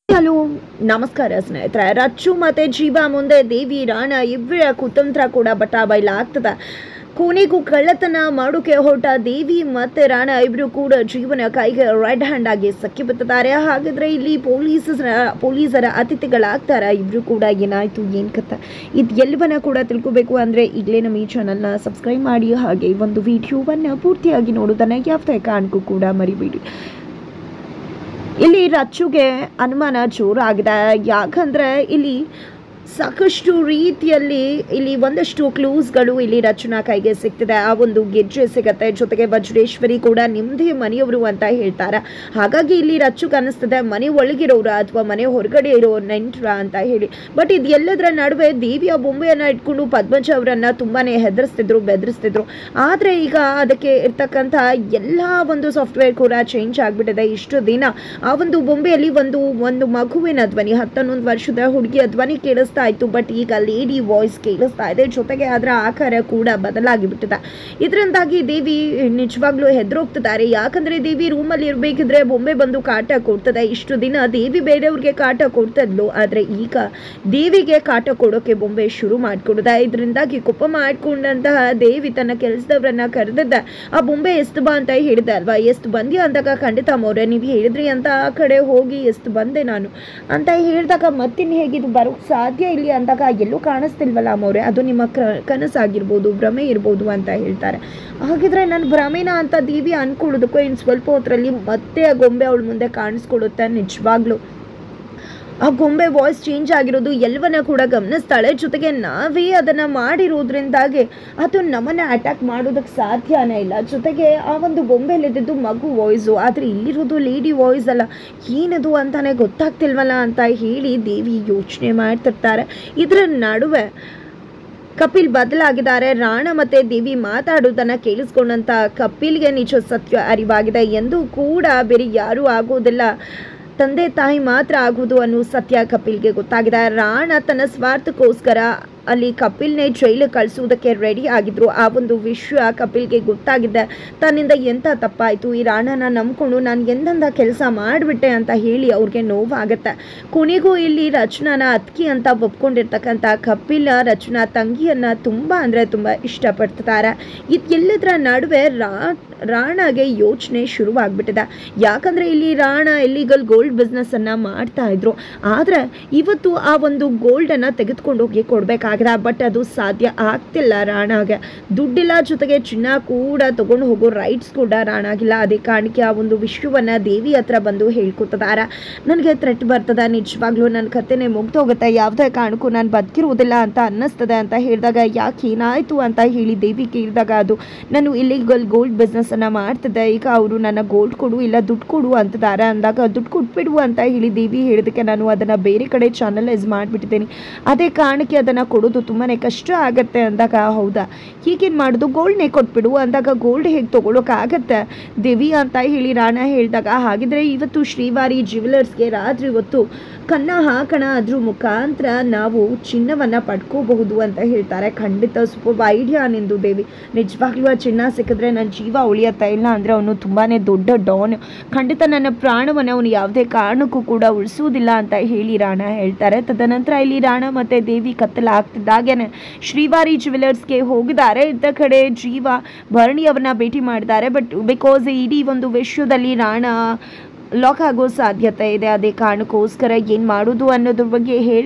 Hello ನಮಸ್ಕಾರ ಸ್ನೇಹಿತರೆ. ರಚ್ಚು ಮತ್ತೆ ಜೀವ ಮುಂದೆ ದೇವಿ ರಾಣ ಇಬ್ಬರ ಕುತಂತ್ರ ಕೂಡ ಬಟಾಬೈಲಾಗ್ತದೆ. ಕೊನೆಗೂ ಕಳ್ಳತನ ಮಾಡೋಕೆ ಹೊರಟ ದೇವಿ ಮತ್ತೆ ರಾಣ ಇಬ್ರು ಕೂಡ ಜೀವನ ಕೈಗೆ ರೆಡ್ ಹ್ಯಾಂಡ್ ಆಗಿ ಸಕ್ಕಿ ಬಿತ್ತಿದ್ದಾರೆ. ಹಾಗಾದ್ರೆ ಇಲ್ಲಿ ಪೊಲೀಸರ ಅತಿಥಿಗಳಾಗ್ತಾರ ಇಬ್ರು ಕೂಡ. ಏನಾಯ್ತು ಏನ್ ಕಥೆ ಇದು ಎಲ್ಲವನ್ನ ಕೂಡ ತಿಳ್ಕೋಬೇಕು ಅಂದ್ರೆ ಈಗಲೇ ನಮ್ಮ ಈ ಚಾನಲ್ನ ಸಬ್ಸ್ಕ್ರೈಬ್ ಮಾಡಿ, ಹಾಗೆ ಒಂದು ವಿಡಿಯೋವನ್ನ ಪೂರ್ತಿಯಾಗಿ ನೋಡೋದನ್ನ ಯಾವುದೇ ಕಾರಣಕ್ಕೂ ಕೂಡ ಮರಿಬೇಡಿ. ಇಲ್ಲಿ ರಚ್ಚುಗೆ ಅನುಮಾನ ಜೋರಾಗಿದೆ. ಯಾಕಂದ್ರೆ ಇಲ್ಲಿ ಸಾಕಷ್ಟು ರೀತಿಯಲ್ಲಿ ಇಲ್ಲಿ ಒಂದಷ್ಟು ಕ್ಲೂಸ್ಗಳು ಇಲ್ಲಿ ರಚುನ ಕೈಗೆ ಸಿಗ್ತಿದೆ. ಆ ಒಂದು ಗೆಜ್ಜೆ ಸಿಗತ್ತೆ, ಜೊತೆಗೆ ವಜ್ರೇಶ್ವರಿ ಕೂಡ ನಿಮ್ಮದೇ ಮನೆಯವರು ಅಂತ ಹೇಳ್ತಾರೆ. ಹಾಗಾಗಿ ಇಲ್ಲಿ ರಚ್ಚು ಕಾಣಿಸ್ತದೆ ಮನೆ ಒಳಗಿರೋರ ಅಥವಾ ಮನೆ ಹೊರಗಡೆ ಇರೋ ನೆಂಟ್ರ ಅಂತ ಹೇಳಿ. ಬಟ್ ಇದು ಎಲ್ಲದರ ನಡುವೆ ದೇವಿಯ ಬೊಂಬೆಯನ್ನ ಇಟ್ಕೊಂಡು ಪದ್ಮಜ ಅವರನ್ನ ತುಂಬಾನೇ ಹೆದರಿಸ್ತಿದ್ರು, ಬೆದರಿಸ್ತಿದ್ರು. ಆದ್ರೆ ಈಗ ಅದಕ್ಕೆ ಇರ್ತಕ್ಕಂಥ ಎಲ್ಲ ಒಂದು ಸಾಫ್ಟ್ವೇರ್ ಕೂಡ ಚೇಂಜ್ ಆಗ್ಬಿಟ್ಟಿದೆ. ಇಷ್ಟು ದಿನ ಆ ಒಂದು ಬೊಂಬೆಯಲ್ಲಿ ಒಂದು ಮಗುವಿನ ಧ್ವನಿ, 11 ವರ್ಷದ ಹುಡುಗಿಯ ಧ್ವನಿ ಕೇಳಿಸ್ತಾ ಇತ್ತು. ಬಟ್ ಈಗ ಲೇಡಿ ವಾಯ್ಸ್ ಕೇಳಿಸ್ತಾ ಇದೆ, ಜೊತೆಗೆ ಅದರ ಆಕಾರ ಕೂಡ ಬದಲಾಗಿ ಬಿಟ್ಟಿದೆ. ಇದರಿಂದಾಗಿ ದೇವಿ ನಿಜವಾಗ್ಲೂ ಹೆದರೋಗ್ತಿದ್ದಾರೆ. ಯಾಕಂದ್ರೆ ದೇವಿ ರೂಮಲ್ಲಿ ಇರ್ಬೇಕಿದ್ರೆ ಬೊಂಬೆ ಬಂದು ಕಾಟ ಕೊಡ್ತದೆ. ಇಷ್ಟು ದಿನ ದೇವಿ ಬೇರೆಯವ್ರಿಗೆ ಕಾಟ ಕೊಡ್ತದ್ಲು, ಆದ್ರೆ ಈಗ ದೇವಿಗೆ ಕಾಟ ಕೊಡೋಕೆ ಬೊಂಬೆ ಶುರು ಮಾಡ್ಕೊಡುದ. ಇದರಿಂದಾಗಿ ಕೋಪ ಮಾಡ್ಕೊಂಡಂತಹ ದೇವಿ ತನ್ನ ಕೆಲಸದವರನ್ನ ಕರೆದಿದ್ದ. ಆ ಬೊಂಬೆ ಎಷ್ಟು ಬಾ ಅಂತ ಹೇಳಿದೆ ಅಲ್ವಾ, ಎಷ್ಟು ಬಂದ್ಯಾ ಅಂದಾಗ ಖಂಡಿತ ಮೌರ್ಯ ನೀವು ಹೇಳಿದ್ರಿ ಅಂತ ಆ ಕಡೆ ಹೋಗಿ ಎಷ್ಟು ಬಂದೆ ನಾನು ಅಂತ ಹೇಳಿದಾಗ ಮತ್ತಿನ್ ಹೇಗಿದು ಬರೋಕ್ ಸಾಧ್ಯ ಇಲ್ಲಿ ಅಂದಾಗ ಎಲ್ಲೂ ಕಾಣಿಸ್ತಿಲ್ವಲ್ಲ ಮೌರ್ಯ, ಅದು ನಿಮ್ಮ ಕನಸಾಗಿರ್ಬೋದು, ಭ್ರಮೆ ಇರ್ಬೋದು ಅಂತ ಹೇಳ್ತಾರೆ. ಹಾಗಿದ್ರೆ ನನ್ನ ಭ್ರಮೆನ ಅಂತ ದೇವಿ ಅನ್ಕೊಳ್ಳೋದಕ್ಕೂ ಇನ್ನು ಸ್ವಲ್ಪ ಹೊತ್ತರಲ್ಲಿ ಮತ್ತೆ ಆ ಗೊಂಬೆ ಅವಳ ಮುಂದೆ ಕಾಣಿಸ್ಕೊಳ್ಳುತ್ತೆ. ನಿಜವಾಗ್ಲೂ ಆ ಗೊಂಬೆ ವಾಯ್ಸ್ ಚೇಂಜ್ ಆಗಿರೋದು ಎಲ್ಲವನ್ನ ಕೂಡ ಗಮನಿಸ್ತಾಳೆ. ಜೊತೆಗೆ ನಾವೇ ಅದನ್ನ ಮಾಡಿರೋದ್ರಿಂದಾಗಿ ಅದು ನಮ್ಮನ್ನ ಅಟ್ಯಾಕ್ ಮಾಡೋದಕ್ಕೆ ಸಾಧ್ಯನೇ ಇಲ್ಲ. ಜೊತೆಗೆ ಆ ಒಂದು ಗೊಂಬೆಲಿದ್ದು ಮಗು ವಾಯ್ಸು, ಆದರೆ ಇಲ್ಲಿರೋದು ಲೇಡಿ ವಾಯ್ಸ್ ಅಲ್ಲ, ಏನದು ಅಂತಾನೆ ಗೊತ್ತಾಗ್ತಿಲ್ವಲ್ಲ ಅಂತ ಹೇಳಿ ದೇವಿ ಯೋಚನೆ ಮಾಡ್ತಿರ್ತಾರೆ. ಇದರ ನಡುವೆ ಕಪಿಲ್ ಬದಲಾಗಿದ್ದಾರೆ. ರಾಣ ಮತ್ತೆ ದೇವಿ ಮಾತಾಡೋದನ್ನ ಕೇಳಿಸ್ಕೊಂಡಂತ ಕಪಿಲ್ಗೆ ನಿಜ ಸತ್ಯ ಅರಿವಾಗಿದೆ ಎಂದು ಕೂಡ ಬೇರೆ ಯಾರೂ ಆಗೋದಿಲ್ಲ, ತಂದೆ ತಾಯಿ ಮಾತ್ರ ಆಗುವುದು ಅನ್ನೋ ಸತ್ಯ ಕಪಿಲ್ಗೆ ಗೊತ್ತಾಗಿದೆ. ರಾಣ ತನ್ನ ಸ್ವಾರ್ಥಕ್ಕೋಸ್ಕರ ಅಲ್ಲಿ ಕಪಿಲ್ನೇ ಜೈಲಿಗೆ ಕಳಿಸುವುದಕ್ಕೆ ರೆಡಿ ಆಗಿದ್ರು. ಆ ಒಂದು ವಿಷಯ ಕಪಿಲ್ಗೆ ಗೊತ್ತಾಗಿದೆ. ತನ್ನಿಂದ ಎಂಥ ತಪ್ಪಾಯಿತು, ಈ ರಾಣನ ನಂಬ್ಕೊಂಡು ನಾನು ಎಂದಂದ ಕೆಲಸ ಮಾಡಿಬಿಟ್ಟೆ ಅಂತ ಹೇಳಿ ಅವ್ರಿಗೆ ನೋವಾಗತ್ತೆ. ಕೊನೆಗೂ ಇಲ್ಲಿ ರಚನಾನ ಅತ್ಕಿ ಅಂತ ಒಪ್ಕೊಂಡಿರ್ತಕ್ಕಂಥ ಕಪಿಲ್ ರಚನಾ ತಂಗಿಯನ್ನ ತುಂಬ ಅಂದರೆ ತುಂಬ ಇಷ್ಟಪಡ್ತಿದ್ದಾರೆ. ಇದೆಲ್ಲದರ ನಡುವೆ ರಾಣಗೆ ಯೋಚನೆ ಶುರುವಾಗ್ಬಿಟ್ಟಿದೆ. ಯಾಕಂದರೆ ಇಲ್ಲಿ ರಾಣ ಇಲ್ಲಿಗಲ್ ಗೋಲ್ಡ್ ಬಿಸ್ನೆಸ್ಸನ್ನು ಮಾಡ್ತಾ ಇದ್ರು. ಆದರೆ ಇವತ್ತು ಆ ಒಂದು ಗೋಲ್ಡನ್ನು ತೆಗೆದುಕೊಂಡು ಹೋಗಿ ಕೊಡಬೇಕಾಗಿದೆ. ಬಟ್ ಅದು ಸಾಧ್ಯ ಆಗ್ತಿಲ್ಲ ರಾಣಾಗೆ. ದುಡ್ಡಿಲ್ಲ, ಜೊತೆಗೆ ಚಿನ್ನ ಕೂಡ ತಗೊಂಡು ಹೋಗೋ ರೈಟ್ಸ್ ಕೂಡ ರಾಣಾಗಿಲ್ಲ. ಅದೇ ಕಾರಣಕ್ಕೆ ಆ ಒಂದು ವಿಷಯವನ್ನ ದೇವಿ ಹತ್ರ ಬಂದು ಹೇಳ್ಕೊತಿದ್ದಾರೆ. ನನಗೆ ಥ್ರೆಟ್ ಬರ್ತದೆ, ನಿಜವಾಗ್ಲೂ ನನ್ನ ಕಥೆನೇ ಮುಗ್ದೋಗುತ್ತೆ, ಯಾವುದೇ ಕಾರಣಕ್ಕೂ ನಾನು ಬದುಕಿರುವುದಿಲ್ಲ ಅಂತ ಅನ್ನಿಸ್ತದೆ ಅಂತ ಹೇಳಿದಾಗ ಯಾಕೆ ಏನಾಯಿತು ಅಂತ ಹೇಳಿ ದೇವಿ ಕೇಳಿದಾಗ ಅದು ನಾನು ಇಲ್ಲಿಗಲ್ ಗೋಲ್ಡ್ ಬಿಸ್ನೆಸ್ಸನ್ನು ಮಾಡ್ತಿದ್ದೆ, ಈಗ ಅವರು ನನ್ನ ಗೋಲ್ಡ್ ಕೊಡು ಇಲ್ಲ ದುಡ್ಡು ಕೊಡು ಅಂತಿದ್ದಾರೆ. ಅಂದಾಗ ದುಡ್ಡು ಕೊಟ್ಬಿಡು ಅಂತ ಹೇಳಿ ದೇವಿ ಹೇಳಿದಕ್ಕೆ ನಾನು ಅದನ್ನು ಬೇರೆ ಕಡೆ ಚಾನಲೈಸ್ ಮಾಡಿಬಿಟ್ಟಿದ್ದೀನಿ, ಅದೇ ಕಾರಣಕ್ಕೆ ಅದನ್ನು ಕೊಡೋದು ತುಂಬಾ ಕಷ್ಟ ಆಗತ್ತೆ ಅಂದಾಗ ಹೌದಾ ಹೀಗೇನು ಮಾಡೋದು, ಗೋಲ್ಡ್ನೇ ಕೊಟ್ಬಿಡು ಅಂದಾಗ ಗೋಲ್ಡ್ ಹೇಗೆ ತೊಗೊಳೋಕ್ಕಾಗತ್ತೆ ದೇವಿ ಅಂತ ಹೇಳಿ ರಾಣ ಹೇಳಿದಾಗ ಹಾಗಿದ್ರೆ ಇವತ್ತು ಶ್ರೀವಾರಿ ಜ್ಯುವೆಲರ್ಸ್ಗೆ ರಾತ್ರಿ ಹೊತ್ತು ಕನ್ನ ಹಾಕೋಣ, ಅದ್ರ ಮುಖಾಂತರ ನಾವು ಚಿನ್ನವನ್ನು ಪಡ್ಕೋಬಹುದು ಅಂತ ಹೇಳ್ತಾರೆ. ಖಂಡಿತ ಸೂಪರ್ ಐಡಿಯಾ ನಿಂದು ದೇವಿ, ನಿಜವಾಗ್ಲೂ ಆ ಚಿನ್ನ ಸಿಕ್ಕಿದ್ರೆ ನನ್ನ ಜೀವ ಉಳಿಯತ್ತಾ, ಇಲ್ಲ ಅಂದರೆ ಅವನು ತುಂಬಾ ದೊಡ್ಡ ಡಾನ್, ಖಂಡಿತ ನನ್ನ ಪ್ರಾಣವನ್ನು ಅವನು ಯಾವುದೇ ಕಾರಣಕ್ಕೂ ಕೂಡ ಉಳಿಸೋದಿಲ್ಲ ಅಂತ ಹೇಳಿ ರಾಣ ಹೇಳ್ತಾರೆ. ತದನಂತರ ಇಲ್ಲಿ ರಾಣ ಮತ್ತು ದೇವಿ ಕತ್ತಲಾಗ್ತಿದ್ದಾಗೇನೆ ಶ್ರೀವಾರಿ ಜ್ಯುವೆಲರ್ಸ್ಗೆ ಹೋಗಿದ್ದಾರೆ. ಇದ್ದ ಕಡೆ ಜೀವ ಭರಣಿ ಅವನ್ನ ಭೇಟಿ ಮಾಡಿದ್ದಾರೆ. ಬಟ್ ಬಿಕಾಸ್ ಇಡೀ ಒಂದು ವಿಷಯದಲ್ಲಿ ರಾಣ ಲಾಕ್ ಆಗೋ ಸಾಧ್ಯತೆ ಇದೆ, ಅದೇ ಕಾರಣಕ್ಕೋಸ್ಕರ ಏನು ಮಾಡೋದು ಅನ್ನೋದ್ರ ಬಗ್ಗೆ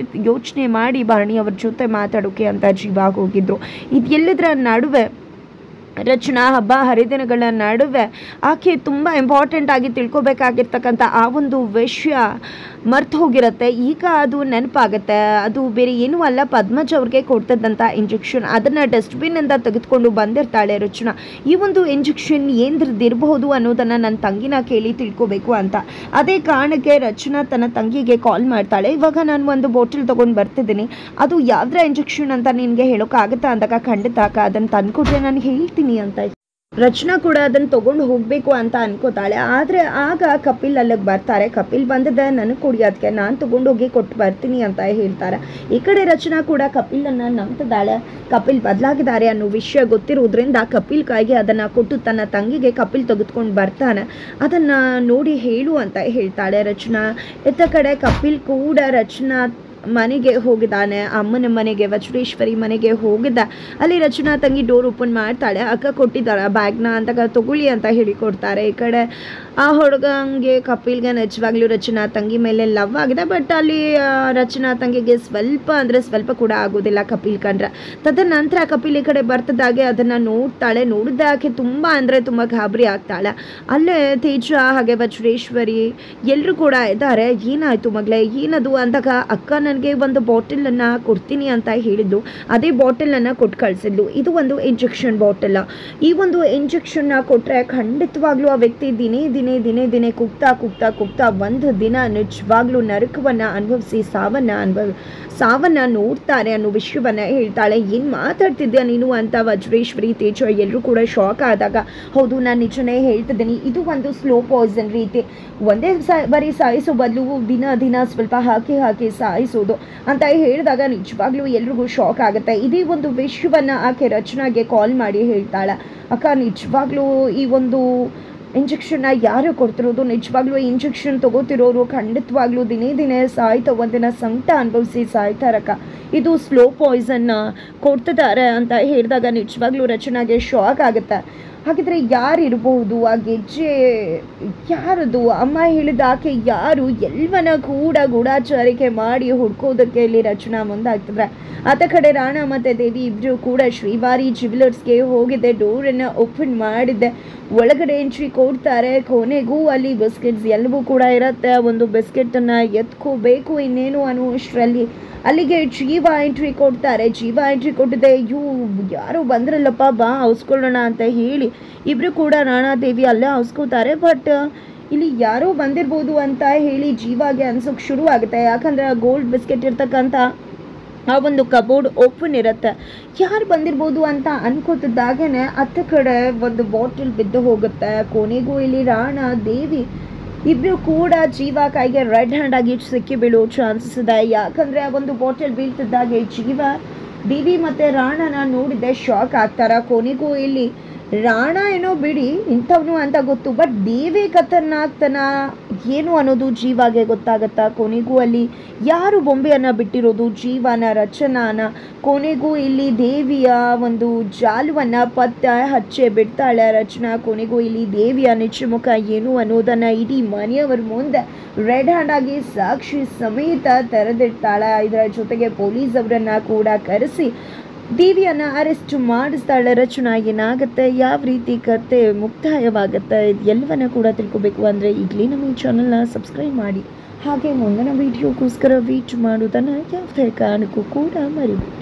ಯೋಚನೆ ಮಾಡಿ ಭರಣಿ ಅವ್ರ ಜೊತೆ ಮಾತಾಡೋಕೆ ಅಂತ ಜೀವ ಹೋಗಿದ್ರು. ಇದೆಲ್ಲದರ ನಡುವೆ ರಚನಾ ಹಬ್ಬ ಹರಿದಿನಗಳ ನಡುವೆ ಆಕೆ ತುಂಬ ಇಂಪಾರ್ಟೆಂಟ್ ಆಗಿ ತಿಳ್ಕೊಬೇಕಾಗಿರ್ತಕ್ಕಂಥ ಆ ಒಂದು ವಿಷಯ ಮರ್ತು ಹೋಗಿರುತ್ತೆ. ಈಗ ಅದು ನೆನಪಾಗುತ್ತೆ. ಅದು ಬೇರೆ ಏನೂ ಅಲ್ಲ, ಪದ್ಮಜ್ ಅವ್ರಿಗೆ ಕೊಡ್ತದಂಥ ಇಂಜೆಕ್ಷನ್, ಅದನ್ನು ಡಸ್ಟ್ಬಿನ್ನಿಂದ ತೆಗೆದುಕೊಂಡು ಬಂದಿರ್ತಾಳೆ ರಚನಾ. ಈ ಒಂದು ಇಂಜೆಕ್ಷನ್ ಏನ್ರದ್ದಿರಬಹುದು ಅನ್ನೋದನ್ನು ನನ್ನ ತಂಗಿನ ಕೇಳಿ ತಿಳ್ಕೊಬೇಕು ಅಂತ. ಅದೇ ಕಾರಣಕ್ಕೆ ರಚನಾ ತನ್ನ ತಂಗಿಗೆ ಕಾಲ್ ಮಾಡ್ತಾಳೆ. ಇವಾಗ ನಾನು ಒಂದು ಬಾಟಲ್ ತೊಗೊಂಡು ಬರ್ತಿದ್ದೀನಿ, ಅದು ಯಾವುದರ ಇಂಜೆಕ್ಷನ್ ಅಂತ ನಿನಗೆ ಹೇಳೋಕ್ಕಾಗುತ್ತಾ ಅಂದಾಗ ಖಂಡಿತ ಅದನ್ನು ತಂದುಕೊಟ್ರೆ ನಾನು ಹೇಳ್ತೀನಿ ಅಂತ ರಚನಾ ಕೂಡ ಅದನ್ನು ತೊಗೊಂಡು ಹೋಗಬೇಕು ಅಂತ ಅನ್ಕೋತಾಳೆ. ಆದರೆ ಆಗ ಕಪಿಲ್ ಅಲ್ಲಿಗೆ ಬರ್ತಾರೆ. ಕಪಿಲ್ ಬಂದದ ನನಗೆ ಕೊಡಿ, ಅದಕ್ಕೆ ನಾನು ತೊಗೊಂಡೋಗಿ ಕೊಟ್ಟು ಬರ್ತೀನಿ ಅಂತ ಹೇಳ್ತಾರೆ. ಈ ಕಡೆ ರಚನಾ ಕೂಡ ಕಪಿಲನ್ನು ನಂಬ್ತಿದ್ದಾಳೆ. ಕಪಿಲ್ ಬದಲಾಗಿದ್ದಾರೆ ಅನ್ನೋ ವಿಷಯ ಗೊತ್ತಿರೋದ್ರಿಂದ ಕಪಿಲ್ ಕೈಗೆ ಅದನ್ನು ಕೊಟ್ಟು ತನ್ನ ತಂಗಿಗೆ ಕಪಿಲ್ ತೆಗೆದುಕೊಂಡು ಬರ್ತಾನೆ. ಅದನ್ನು ನೋಡಿ ಹೇಳು ಅಂತ ಹೇಳ್ತಾಳೆ ರಚನಾ. ಇತ್ತ ಕಡೆ ಕಪಿಲ್ ಕೂಡ ರಚನಾ ಮನೆಗೆ ಹೋಗಿದ್ದಾನೆ, ಅಮ್ಮನ ಮನೆಗೆ, ವಜ್ರೇಶ್ವರಿ ಮನೆಗೆ ಹೋಗಿದ್ದ. ಅಲ್ಲಿ ರಚನಾ ತಂಗಿ ಡೋರ್ ಓಪನ್ ಮಾಡ್ತಾಳೆ. ಅಕ್ಕ ಕೊಟ್ಟಿದ್ದಾಳೆ ಬ್ಯಾಗ್ನ ಅಂತ, ತಗೊಳ್ಳಿ ಅಂತ ಹೇಳಿ ಕೊಡ್ತಾರೆ. ಈ ಕಡೆ ಆ ಹುಡುಗಂಗೆ ಕಪಿಲ್ಗೆ ನಿಜವಾಗ್ಲೂ ರಚನಾ ತಂಗಿ ಮೇಲೆ ಲವ್ ಆಗಿದೆ. ಬಟ್ ಅಲ್ಲಿ ರಚನಾ ತಂಗಿಗೆ ಸ್ವಲ್ಪ ಅಂದರೆ ಸ್ವಲ್ಪ ಕೂಡ ಆಗೋದಿಲ್ಲ ಕಪಿಲ್ ಕಂಡ್ರೆ. ತದನಂತರ ಕಪಿಲ್ ಈ ಕಡೆ ಬರ್ತದಾಗೆ ಅದನ್ನು ನೋಡ್ತಾಳೆ. ನೋಡಿದ ಆಕೆ ತುಂಬ ಅಂದರೆ ತುಂಬ ಗಾಬರಿ ಆಗ್ತಾಳೆ. ಅಲ್ಲೇ ತೇಜ ಹಾಗೆ ವಜ್ರೇಶ್ವರಿ ಎಲ್ಲರೂ ಕೂಡ ಇದ್ದಾರೆ. ಏನಾಯಿತು ಮಗಳೇ, ಏನದು ಅಂದಾಗ ಅಕ್ಕ ನನಗೆ ಒಂದು ಬಾಟಲನ್ನು ಕೊಡ್ತೀನಿ ಅಂತ ಹೇಳಿದ್ದು, ಅದೇ ಬಾಟಲನ್ನು ಕೊಟ್ಟು ಕಳಿಸಿದ್ಲು. ಇದು ಒಂದು ಇಂಜೆಕ್ಷನ್ ಬಾಟಲ್. ಈ ಒಂದು ಇಂಜೆಕ್ಷನ್ನ ಕೊಟ್ಟರೆ ಖಂಡಿತವಾಗ್ಲೂ ಆ ವ್ಯಕ್ತಿ ದಿನೇ ದಿನೇ ಕುಗ್ತಾ ಒಂದು ದಿನ ನಿಜವಾಗ್ಲೂ ನರಕವನ್ನು ಅನುಭವಿಸಿ ಸಾವನ್ನ ನೋಡ್ತಾರೆ ಅನ್ನೋ ವಿಷಯವನ್ನು ಹೇಳ್ತಾಳೆ. ಏನು ಮಾತಾಡ್ತಿದ್ಯಾ ನೀನು ಅಂತ ವಜ್ರೇಶ್ವರಿ ತೇಜ ಎಲ್ಲರೂ ಕೂಡ ಶಾಕ್ ಆದಾಗ, ಹೌದು ನಾನು ನಿಜನೇ ಹೇಳ್ತಿದ್ದೀನಿ, ಇದು ಒಂದು ಸ್ಲೋ ಪಾಯ್ಸನ್ ರೀತಿ, ಒಂದೇ ಬರೀ ಸಾಯಿಸೋ ಬದಲು ದಿನ ಸ್ವಲ್ಪ ಹಾಕಿ ಸಾಯಿಸೋದು ಅಂತ ಹೇಳಿದಾಗ ನಿಜವಾಗ್ಲೂ ಎಲ್ರಿಗೂ ಶಾಕ್ ಆಗುತ್ತೆ. ಇದೇ ಒಂದು ವಿಷಯವನ್ನು ಆಕೆ ರಚನಾಗೆ ಕಾಲ್ ಮಾಡಿ ಹೇಳ್ತಾಳೆ. ಅಕ್ಕ ನಿಜವಾಗ್ಲೂ ಈ ಒಂದು ಇಂಜೆಕ್ಷನ್ನ ಯಾರು ಕೊಡ್ತಿರೋದು, ನಿಜವಾಗ್ಲೂ ಇಂಜೆಕ್ಷನ್ ತೊಗೋತಿರೋರು ಖಂಡಿತವಾಗ್ಲೂ ದಿನೇ ಸಾಯ್ತಾ ಒಂದಿನ ಸಂಕಟ ಅನುಭವಿಸಿ ಸಾಯ್ತಾರಕ್ಕ, ಇದು ಸ್ಲೋ ಪಾಯ್ಸನ್ನ ಕೊಡ್ತಿದ್ದಾರೆ ಅಂತ ಹೇಳಿದಾಗ ನಿಜವಾಗ್ಲೂ ರಚನಾಗೆ ಶಾಕ್ ಆಗುತ್ತೆ. ಹಾಗಿದ್ರೆ ಯಾರಿರ್ಬೋದು ಆ ಗೆಜ್ಜೆ, ಯಾರದು, ಅಮ್ಮ ಹೇಳಿದ ಆಕೆ ಯಾರು, ಎಲ್ಲವನ್ನ ಕೂಡ ಗೂಢಾಚಾರಿಕೆ ಮಾಡಿ ಹುಡ್ಕೋದಕ್ಕೆ ಇಲ್ಲಿ ರಚನಾ ಮುಂದಾಗ್ತಿದ್ರೆ. ಆತ ಕಡೆ ರಾಣಾ ಮತ್ತು ದೇವಿ ಇಬ್ಬರು ಕೂಡ ಶ್ರೀವಾರಿ ಜ್ಯುವೆಲರ್ಸ್ಗೆ ಹೋಗಿದ್ದೆ. ಡೋರನ್ನು ಓಪನ್ ಮಾಡಿದ್ದೆ, ಒಳಗಡೆ ಎಂಟ್ರಿ ಕೊಡ್ತಾರೆ. ಕೊನೆಗೂ ಅಲ್ಲಿ ಬಿಸ್ಕೆಟ್ಸ್ ಎಲ್ಲವೂ ಕೂಡ ಇರುತ್ತೆ. ಒಂದು ಬಿಸ್ಕೆಟನ್ನು ಎತ್ಕೋಬೇಕು ಇನ್ನೇನು ಅನ್ನುವಷ್ಟರಲ್ಲಿ ಅಲ್ಲಿಗೆ ಜೀವ ಎಂಟ್ರಿ ಕೊಡ್ತಾರೆ. ಜೀವ ಎಂಟ್ರಿ ಕೊಟ್ಟಿದ್ದೆ, ಯಾರು ಬಂದ್ರಲ್ಲಪ್ಪ, ಬಾ ಹೌಸ್ಕೊಳ್ಳೋಣ ಅಂತ ಹೇಳಿ ಇಬ್ಬರು ಕೂಡ ರಾಣಾ ದೇವಿ ಅಲ್ಲೇ ಹೌಸ್ಕೋತಾರೆ. ಬಟ್ ಇಲ್ಲಿ ಯಾರೋ ಬಂದಿರ್ಬೋದು ಅಂತ ಹೇಳಿ ಜೀವಾಗೆ ಅನ್ಸೋಕೆ ಶುರು ಆಗುತ್ತೆ. ಯಾಕಂದರೆ ಗೋಲ್ಡ್ ಬಿಸ್ಕೆಟ್ ಇರ್ತಕ್ಕಂಥ ಆ ಒಂದು ಕಬೋರ್ಡ್ ಓಪನ್ ಇರುತ್ತೆ. ಯಾರು ಬಂದಿರ್ಬೋದು ಅಂತ ಅನ್ಕೋತಿದ್ದಾಗೇ ಅತ್ತ ಕಡೆ ಒಂದು ಬಾಟಲ್ ಬಿದ್ದು ಹೋಗುತ್ತೆ. ಕೊನೆಗೂ ಇಲ್ಲಿ ರಾಣಾ ದೇವಿ ಇಬ್ಬರು ಕೂಡ ಜೀವ ಕೈಗೆ ರೆಡ್ ಹ್ಯಾಂಡ್ ಆಗಿ ಸಿಕ್ಕಿ ಬೀಳೋ ಚಾನ್ಸಸ್ ಇದೆ. ಯಾಕಂದರೆ ಆ ಒಂದು ಬಾಟಲ್ ಬೀಳ್ತಿದ್ದಾಗೆ ಜೀವ ದೇವಿ ಮತ್ತು ರಾಣಾನ ನೋಡಿದ್ದೆ ಶಾಕ್ ಆಗ್ತಾರ. ಕೊನೆಗೂ ಇಲ್ಲಿ ರಾಣಾ ಏನೋ ಬಿಡಿ ಇಂಥವ್ನು ಅಂತ ಗೊತ್ತು, ಬಟ್ ದೇವಿ ಖತರ್ನಾಕ್ತನ ಏನು ಅನ್ನೋದು ಜೀವಾಗೆ ಗೊತ್ತಾಗತ್ತಾ. ಕೊನೆಗೂ ಅಲ್ಲಿ ಯಾರು ಬೊಂಬೆಯನ್ನು ಬಿಟ್ಟಿರೋದು, ಜೀವನ ರಚನಾನ. ಕೊನೆಗೂ ಇಲ್ಲಿ ದೇವಿಯ ಒಂದು ಜಾಲವನ್ನು ಪತ್ತೆ ಹಚ್ಚೆ ಬಿಡ್ತಾಳೆ ರಚನಾ. ಕೊನೆಗೂ ಇಲ್ಲಿ ದೇವಿಯ ನಿಜಮುಖ ಏನು ಅನ್ನೋದನ್ನು ಇಡೀ ಮನೆಯವರ ಮುಂದೆ ರೆಡ್ ಹ್ಯಾಂಡ್ ಆಗಿ ಸಾಕ್ಷಿ ಸಮೇತ ತೆರೆದಿಡ್ತಾಳೆ. ಇದರ ಜೊತೆಗೆ ಪೊಲೀಸ್ ಅವರನ್ನು ಕೂಡ ಕರೆಸಿ ದೇವಿಯನ್ನು ಅರೆಸ್ಟ್ ಮಾಡಿಸ್ತಾಳೆ ರಚನಾ. ಏನಾಗುತ್ತೆ, ಯಾವ ರೀತಿ ಕತೆ ಮುಕ್ತಾಯವಾಗುತ್ತೆ, ಎಲ್ಲವನ್ನ ಕೂಡ ತಿಳ್ಕೊಬೇಕು ಅಂದರೆ ಈಗಲೇ ನಮ್ಮ ಈ ಚಾನಲ್ನ ಸಬ್ಸ್ಕ್ರೈಬ್ ಮಾಡಿ. ಹಾಗೆ ಮುಂದಿನ ವಿಡಿಯೋಗೋಸ್ಕರ ವೇಟ್ ಮಾಡೋದನ್ನು ಯಾವುದೇ ಕಾರಣಕ್ಕೂ ಕೂಡ ಮರಿಬೇಡಿ.